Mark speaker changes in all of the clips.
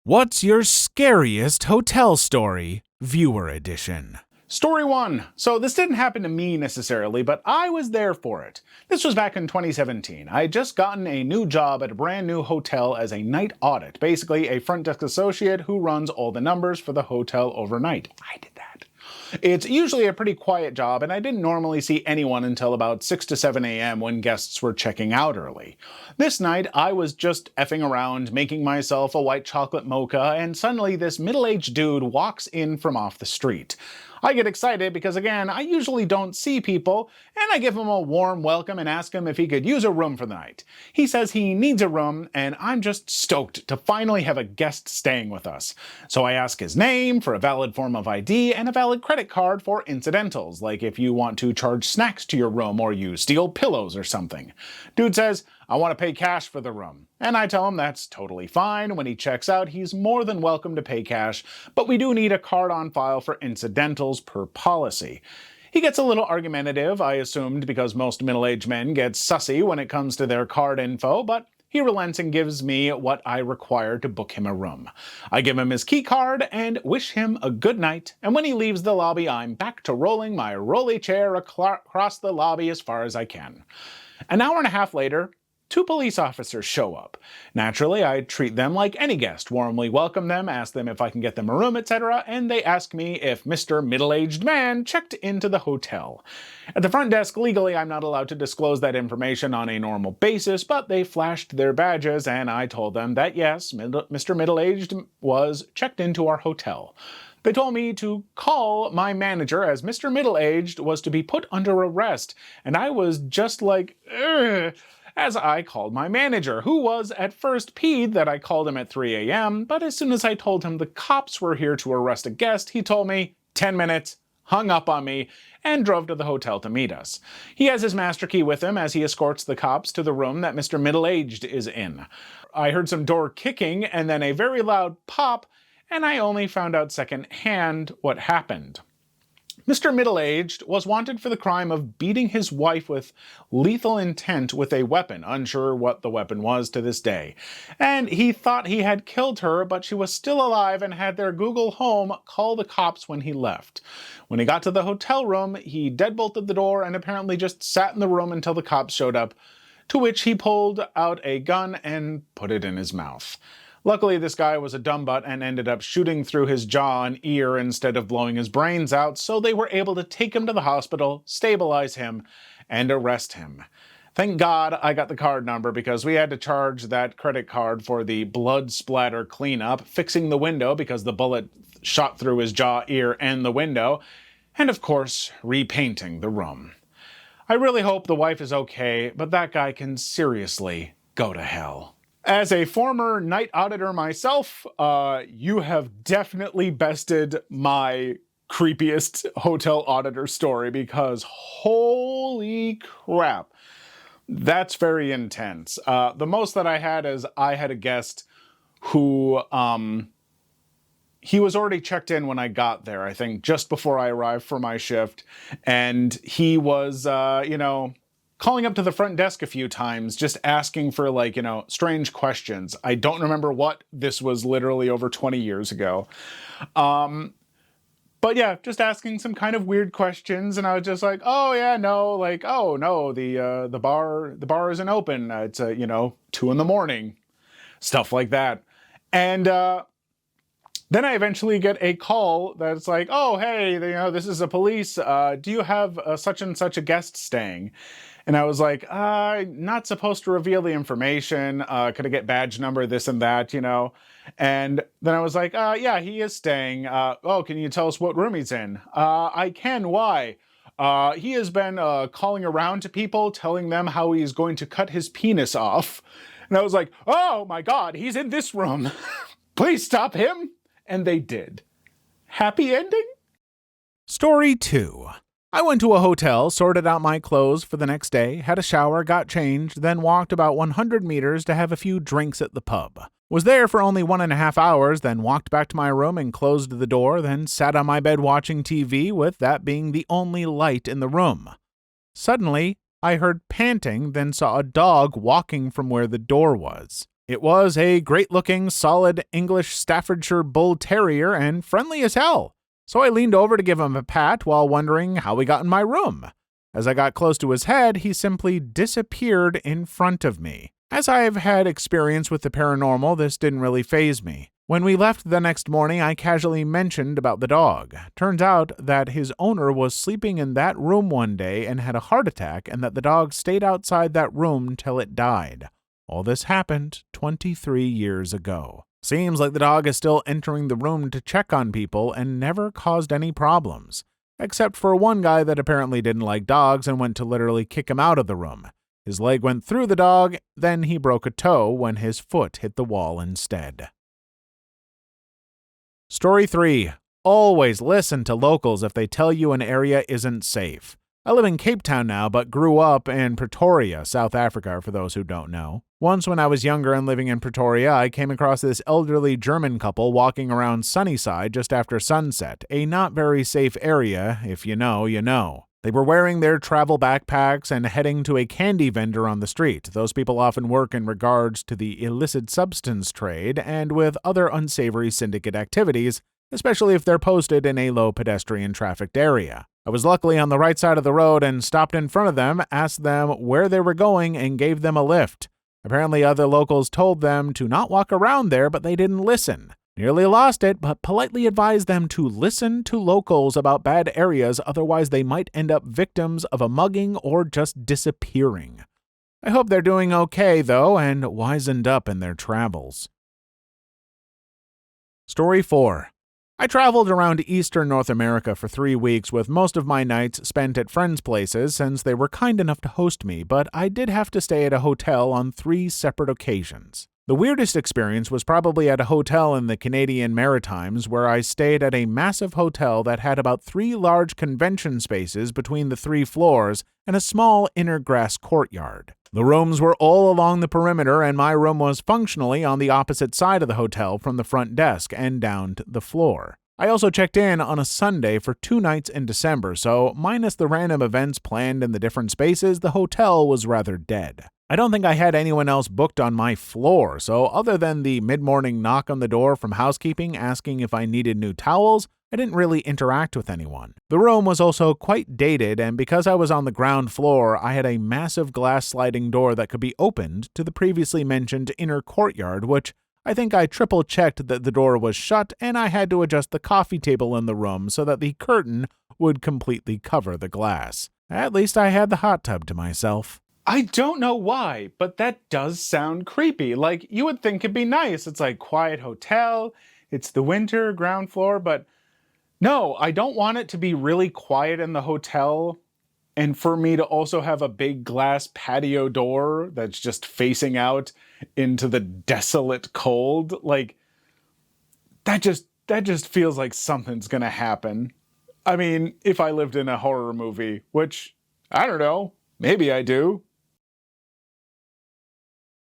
Speaker 1: What's your scariest hotel story? Viewer edition.
Speaker 2: Story 1. So this didn't happen to me necessarily, but I was there for it. This was back in 2017. I had just gotten a new job at a brand new hotel as a night audit, basically a front desk associate who runs all the numbers for the hotel overnight. I did that. It's usually a pretty quiet job, and I didn't normally see anyone until about 6 to 7 a.m. when guests were checking out early. This night, I was just effing around, making myself a white chocolate mocha, and suddenly this middle-aged dude walks in from off the street. I get excited because, again, I usually don't see people, and I give him a warm welcome and ask him if he could use a room for the night. He says he needs a room, and I'm just stoked to finally have a guest staying with us. So I ask his name for a valid form of ID and a valid credit card for incidentals, like if you want to charge snacks to your room or you steal pillows or something. Dude says, I want to pay cash for the room. And I tell him that's totally fine. When he checks out, he's more than welcome to pay cash, but we do need a card on file for incidentals per policy. He gets a little argumentative, I assumed because most middle-aged men get sussy when it comes to their card info, but he relents and gives me what I require to book him a room. I give him his key card and wish him a good night, and when he leaves the lobby, I'm back to rolling my rolly chair across the lobby as far as I can. An hour and a half later, 2 police officers show up. Naturally, I treat them like any guest, warmly welcome them, ask them if I can get them a room, etc., and they ask me if Mr. Middle-Aged Man checked into the hotel. At the front desk, legally, I'm not allowed to disclose that information on a normal basis, but they flashed their badges, and I told them that yes, Mr. Middle-Aged was checked into our hotel. They told me to call my manager as Mr. Middle-Aged was to be put under arrest, and I was just like, ugh, as I called my manager, who was at first peeved that I called him at 3 a.m., but as soon as I told him the cops were here to arrest a guest, he told me 10 minutes, hung up on me, and drove to the hotel to meet us. He has his master key with him as he escorts the cops to the room that Mr. Middle-Aged is in. I heard some door kicking and then a very loud pop, and I only found out secondhand what happened. Mr. Middle-Aged was wanted for the crime of beating his wife with lethal intent with a weapon, unsure what the weapon was to this day. And he thought he had killed her, but she was still alive and had their Google Home call the cops when he left. When he got to the hotel room, he deadbolted the door and apparently just sat in the room until the cops showed up, to which he pulled out a gun and put it in his mouth. Luckily, this guy was a dumb butt and ended up shooting through his jaw and ear instead of blowing his brains out, so they were able to take him to the hospital, stabilize him, and arrest him. Thank God I got the card number because we had to charge that credit card for the blood splatter cleanup, fixing the window because the bullet shot through his jaw, ear, and the window, and of course, repainting the room. I really hope the wife is okay, but that guy can seriously go to hell. As a former night auditor myself, you have definitely bested my creepiest hotel auditor story because holy crap, that's very intense. The most that I had is I had a guest who, he was already checked in when I got there, I think just before I arrived for my shift, and he was, calling up to the front desk a few times, just asking for strange questions. I don't remember what. This was literally over 20 years ago. But yeah, just asking some kind of weird questions, and I was just like, oh yeah, no, oh no, the bar isn't open. It's 2 a.m. Stuff like that. And then I eventually get a call that's like, oh, hey, this is the police. Do you have such and such a guest staying? And I was like, not supposed to reveal the information. Could I get badge number, this and that, And then I was like, yeah, he is staying. Oh, can you tell us what room he's in? I can. Why? He has been calling around to people, telling them how he's going to cut his penis off. And I was like, oh my God, he's in this room. Please stop him. And they did. Happy ending?
Speaker 1: Story 2. I went to a hotel, sorted out my clothes for the next day, had a shower, got changed, then walked about 100 meters to have a few drinks at the pub. Was there for only 1.5 hours, then walked back to my room and closed the door, then sat on my bed watching TV, with that being the only light in the room. Suddenly, I heard panting, then saw a dog walking from where the door was. It was a great-looking, solid English Staffordshire Bull Terrier and friendly as hell. So I leaned over to give him a pat while wondering how he got in my room. As I got close to his head, he simply disappeared in front of me. As I've had experience with the paranormal, this didn't really faze me. When we left the next morning, I casually mentioned about the dog. Turns out that his owner was sleeping in that room one day and had a heart attack, and that the dog stayed outside that room till it died. All this happened 23 years ago. Seems like the dog is still entering the room to check on people and never caused any problems. Except for one guy that apparently didn't like dogs and went to literally kick him out of the room. His leg went through the dog, then he broke a toe when his foot hit the wall instead. Story 3. Always listen to locals if they tell you an area isn't safe. I live in Cape Town now, but grew up in Pretoria, South Africa, for those who don't know. Once when I was younger and living in Pretoria, I came across this elderly German couple walking around Sunnyside just after sunset, a not very safe area. If you know, you know. They were wearing their travel backpacks and heading to a candy vendor on the street. Those people often work in regards to the illicit substance trade and with other unsavory syndicate activities, especially if they're posted in a low pedestrian trafficked area. I was luckily on the right side of the road and stopped in front of them, asked them where they were going, and gave them a lift. Apparently other locals told them to not walk around there, but they didn't listen. Nearly lost it, but politely advised them to listen to locals about bad areas, otherwise they might end up victims of a mugging or just disappearing. I hope they're doing okay, though, and wizened up in their travels. Story 4. I traveled around Eastern North America for 3 weeks, with most of my nights spent at friends' places since they were kind enough to host me, but I did have to stay at a hotel on 3 separate occasions. The weirdest experience was probably at a hotel in the Canadian Maritimes, where I stayed at a massive hotel that had about 3 large convention spaces between the 3 floors and a small inner grass courtyard. The rooms were all along the perimeter, and my room was functionally on the opposite side of the hotel from the front desk and down to the floor. I also checked in on a Sunday for 2 nights in December, so minus the random events planned in the different spaces, the hotel was rather dead. I don't think I had anyone else booked on my floor, so other than the mid-morning knock on the door from housekeeping asking if I needed new towels, I didn't really interact with anyone. The room was also quite dated, and because I was on the ground floor, I had a massive glass sliding door that could be opened to the previously mentioned inner courtyard, which I think I triple-checked that the door was shut, and I had to adjust the coffee table in the room so that the curtain would completely cover the glass. At least I had the hot tub to myself.
Speaker 2: I don't know why, but that does sound creepy. Like, you would think it'd be nice. It's like quiet hotel, it's the winter, ground floor, but no, I don't want it to be really quiet in the hotel and for me to also have a big glass patio door that's just facing out into the desolate cold. Like, that just feels like something's gonna happen. I mean, if I lived in a horror movie, which, I don't know, maybe I do.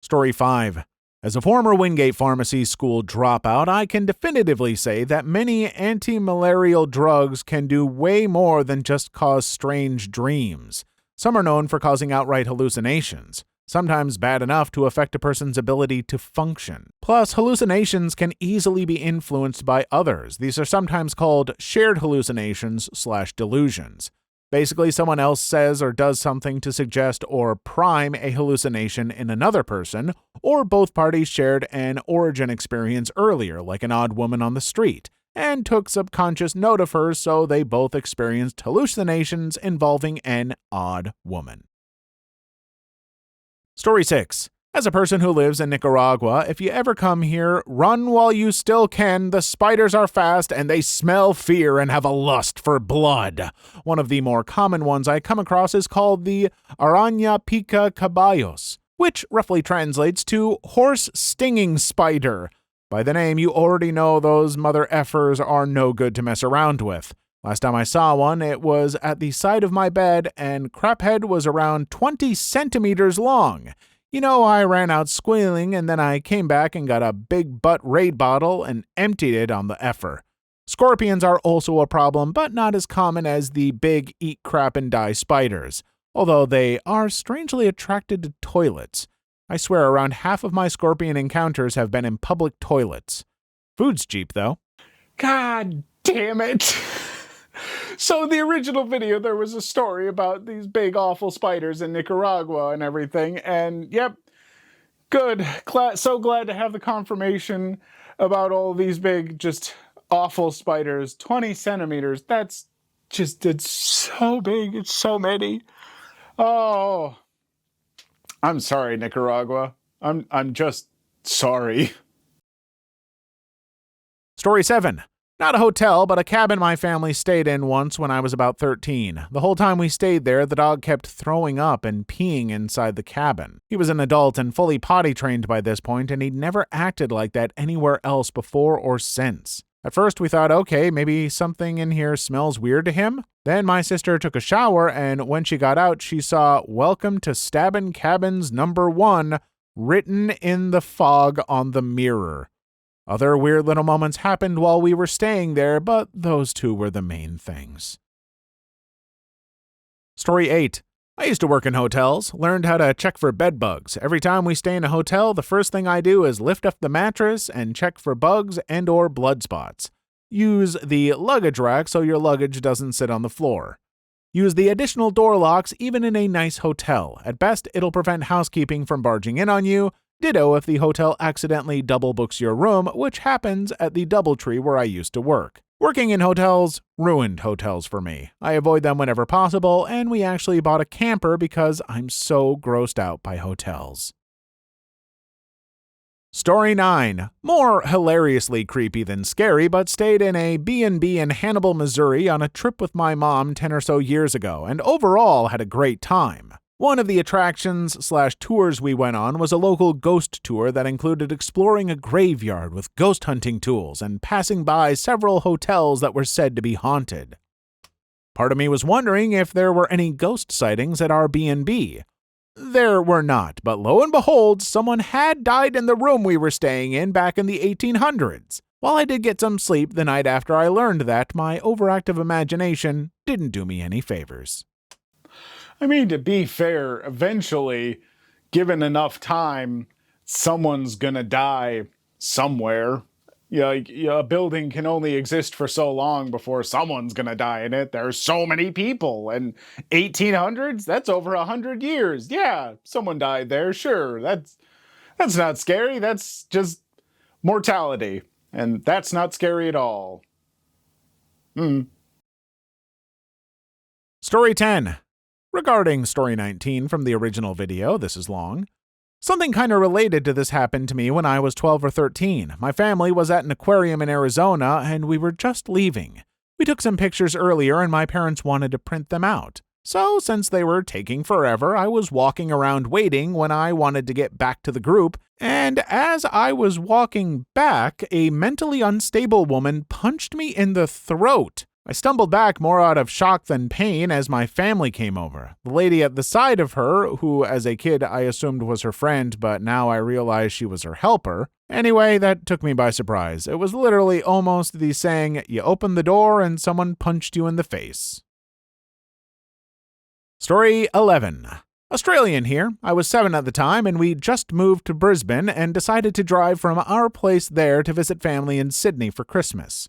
Speaker 1: Story 5. As a former Wingate Pharmacy School dropout, I can definitively say that many anti-malarial drugs can do way more than just cause strange dreams. Some are known for causing outright hallucinations, sometimes bad enough to affect a person's ability to function. Plus, hallucinations can easily be influenced by others. These are sometimes called shared hallucinations/delusions. Basically, someone else says or does something to suggest or prime a hallucination in another person, or both parties shared an origin experience earlier, like an odd woman on the street, and took subconscious note of her, so they both experienced hallucinations involving an odd woman. Story 6. As a person who lives in Nicaragua, if you ever come here, run while you still can. The spiders are fast and they smell fear and have a lust for blood. One of the more common ones I come across is called the Araña pica caballos, which roughly translates to horse stinging spider. By the name, you already know those mother effers are no good to mess around with. Last time I saw one, it was at the side of my bed, and craphead was around 20 centimeters long. You know, I ran out squealing, and then I came back and got a big butt Raid bottle and emptied it on the effer. Scorpions are also a problem, but not as common as the big eat crap and die spiders, although they are strangely attracted to toilets. I swear around half of my scorpion encounters have been in public toilets. Food's cheap, though.
Speaker 2: God damn it. So the original video, there was a story about these big awful spiders in Nicaragua and everything, and yep, good. So glad to have the confirmation about all these big, just awful spiders. 20 centimeters, it's so big, it's so many. Oh, I'm sorry, Nicaragua. I'm just sorry.
Speaker 1: Story 7. Not a hotel, but a cabin my family stayed in once when I was about 13. The whole time we stayed there, the dog kept throwing up and peeing inside the cabin. He was an adult and fully potty trained by this point, and he'd never acted like that anywhere else before or since. At first, we thought, okay, maybe something in here smells weird to him. Then my sister took a shower, and when she got out, she saw "Welcome to Stabbin' Cabins Number 1" written in the fog on the mirror. Other weird little moments happened while we were staying there, but those two were the main things. Story 8. I used to work in hotels, learned how to check for bed bugs. Every time we stay in a hotel, the first thing I do is lift up the mattress and check for bugs and or blood spots. Use the luggage rack so your luggage doesn't sit on the floor. Use the additional door locks even in a nice hotel. At best, it'll prevent housekeeping from barging in on you. Ditto if the hotel accidentally double books your room, which happens at the DoubleTree where I used to work. Working in hotels ruined hotels for me. I avoid them whenever possible, and we actually bought a camper because I'm so grossed out by hotels. Story 9. More hilariously creepy than scary, but stayed in a B&B in Hannibal, Missouri on a trip with my mom 10 or so years ago, and overall had a great time. One of the attractions/tours we went on was a local ghost tour that included exploring a graveyard with ghost hunting tools and passing by several hotels that were said to be haunted. Part of me was wondering if there were any ghost sightings at our B&B. There were not, but lo and behold, someone had died in the room we were staying in back in the 1800s. While I did get some sleep the night after I learned that, my overactive imagination didn't do me any favors.
Speaker 2: I mean, to be fair, eventually, given enough time, someone's gonna die somewhere. A building can only exist for so long before someone's gonna die in it. There's so many people, and 1800s, that's over 100 years. Yeah, someone died there, sure. That's not scary, that's just mortality. And that's not scary at all.
Speaker 1: Story 10. Regarding Story 19 from the original video, this is long. Something kind of related to this happened to me when I was 12 or 13. My family was at an aquarium in Arizona, and we were just leaving. We took some pictures earlier, and my parents wanted to print them out. So, since they were taking forever, I was walking around waiting when I wanted to get back to the group, and as I was walking back, a mentally unstable woman punched me in the throat. I stumbled back more out of shock than pain as my family came over. The lady at the side of her, who as a kid I assumed was her friend, but now I realize she was her helper. Anyway, that took me by surprise. It was literally almost the saying, you open the door and someone punched you in the face. Story 11. Australian here. I was 7 at the time, and we just moved to Brisbane and decided to drive from our place there to visit family in Sydney for Christmas.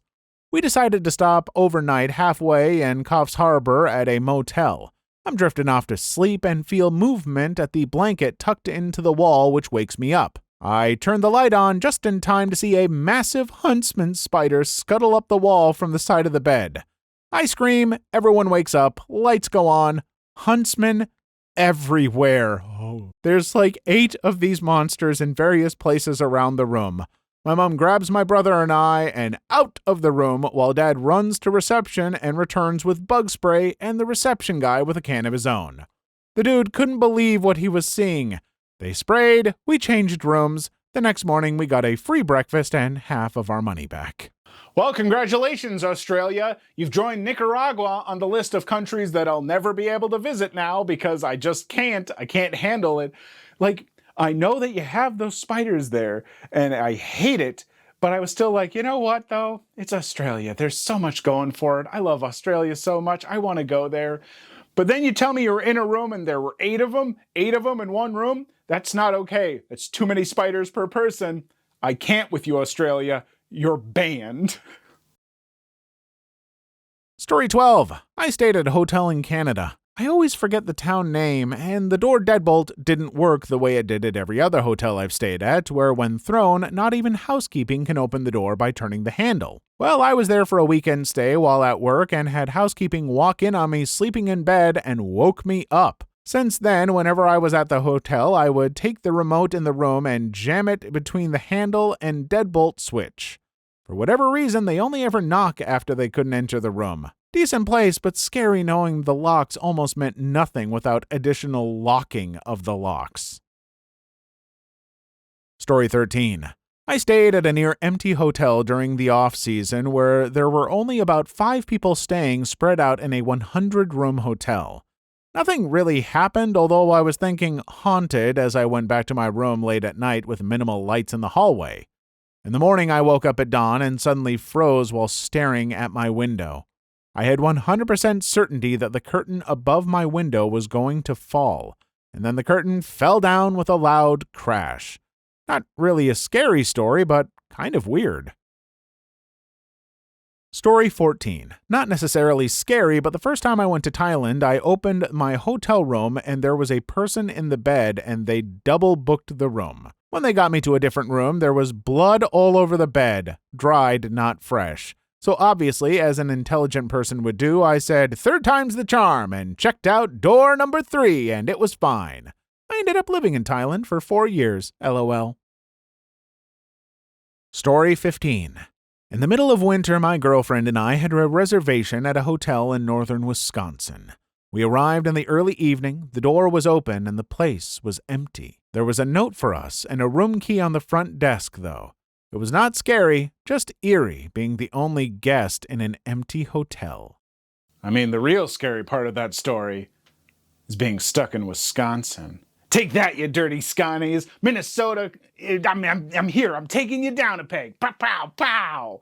Speaker 1: We decided to stop overnight halfway in Coffs Harbour at a motel. I'm drifting off to sleep and feel movement at the blanket tucked into the wall, which wakes me up. I turn the light on just in time to see a massive huntsman spider scuttle up the wall from the side of the bed. I scream, everyone wakes up, lights go on, huntsmen everywhere. There's like 8 of these monsters in various places around the room. My mom grabs my brother and I and out of the room while Dad runs to reception and returns with bug spray and the reception guy with a can of his own. The dude couldn't believe what he was seeing. They sprayed, we changed rooms. The next morning we got a free breakfast and half of our money back.
Speaker 2: Well, congratulations, Australia. You've joined Nicaragua on the list of countries that I'll never be able to visit now because I just can't. I can't handle it. I know that you have those spiders there, and I hate it, but I was still like, you know what, though? It's Australia. There's so much going for it. I love Australia so much. I want to go there. But then you tell me you're in a room and there were 8 of them in one room? That's not okay. That's too many spiders per person. I can't with you, Australia. You're banned.
Speaker 1: Story 12. I stayed at a hotel in Canada. I always forget the town name, and the door deadbolt didn't work the way it did at every other hotel I've stayed at, where when thrown, not even housekeeping can open the door by turning the handle. Well, I was there for a weekend stay while at work and had housekeeping walk in on me sleeping in bed and woke me up. Since then, whenever I was at the hotel, I would take the remote in the room and jam it between the handle and deadbolt switch. For whatever reason, they only ever knock after they couldn't enter the room. Decent place, but scary knowing the locks almost meant nothing without additional locking of the locks. Story 13. I stayed at a near-empty hotel during the off-season where there were only about 5 people staying spread out in a 100-room hotel. Nothing really happened, although I was thinking haunted as I went back to my room late at night with minimal lights in the hallway. In the morning, I woke up at dawn and suddenly froze while staring at my window. I had 100% certainty that the curtain above my window was going to fall, and then the curtain fell down with a loud crash. Not really a scary story, but kind of weird. Story 14. Not necessarily scary, but the first time I went to Thailand, I opened my hotel room and there was a person in the bed and they double booked the room. When they got me to a different room, there was blood all over the bed, dried, not fresh. So obviously, as an intelligent person would do, I said, "3rd time's the charm," and checked out door number 3, and it was fine. I ended up living in Thailand for 4 years, LOL. Story 15. In the middle of winter, my girlfriend and I had a reservation at a hotel in northern Wisconsin. We arrived in the early evening, the door was open, and the place was empty. There was a note for us and a room key on the front desk, though. It was not scary, just eerie, being the only guest in an empty hotel.
Speaker 2: I mean, the real scary part of that story is being stuck in Wisconsin. Take that, you dirty Scanies! Minnesota, I'm here. I'm taking you down a peg. Pow, pow, pow!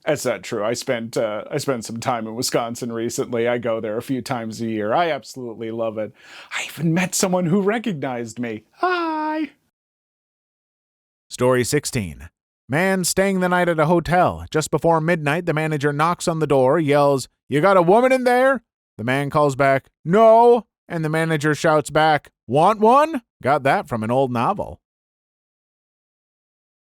Speaker 2: That's not true. I spent some time in Wisconsin recently. I go there a few times a year. I absolutely love it. I even met someone who recognized me. Hi!
Speaker 1: Story 16. Man staying the night at a hotel. Just before midnight, the manager knocks on the door, yells, "You got a woman in there?" The man calls back, "No," and the manager shouts back, "Want one?" Got that from an old novel.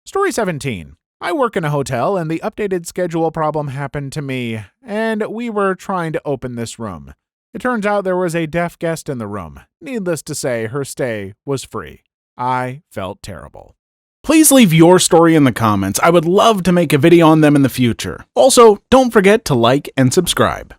Speaker 1: Story 17. I work in a hotel, and the updated schedule problem happened to me, and we were trying to open this room. It turns out there was a deaf guest in the room. Needless to say, her stay was free. I felt terrible. Please leave your story in the comments. I would love to make a video on them in the future. Also, don't forget to like and subscribe.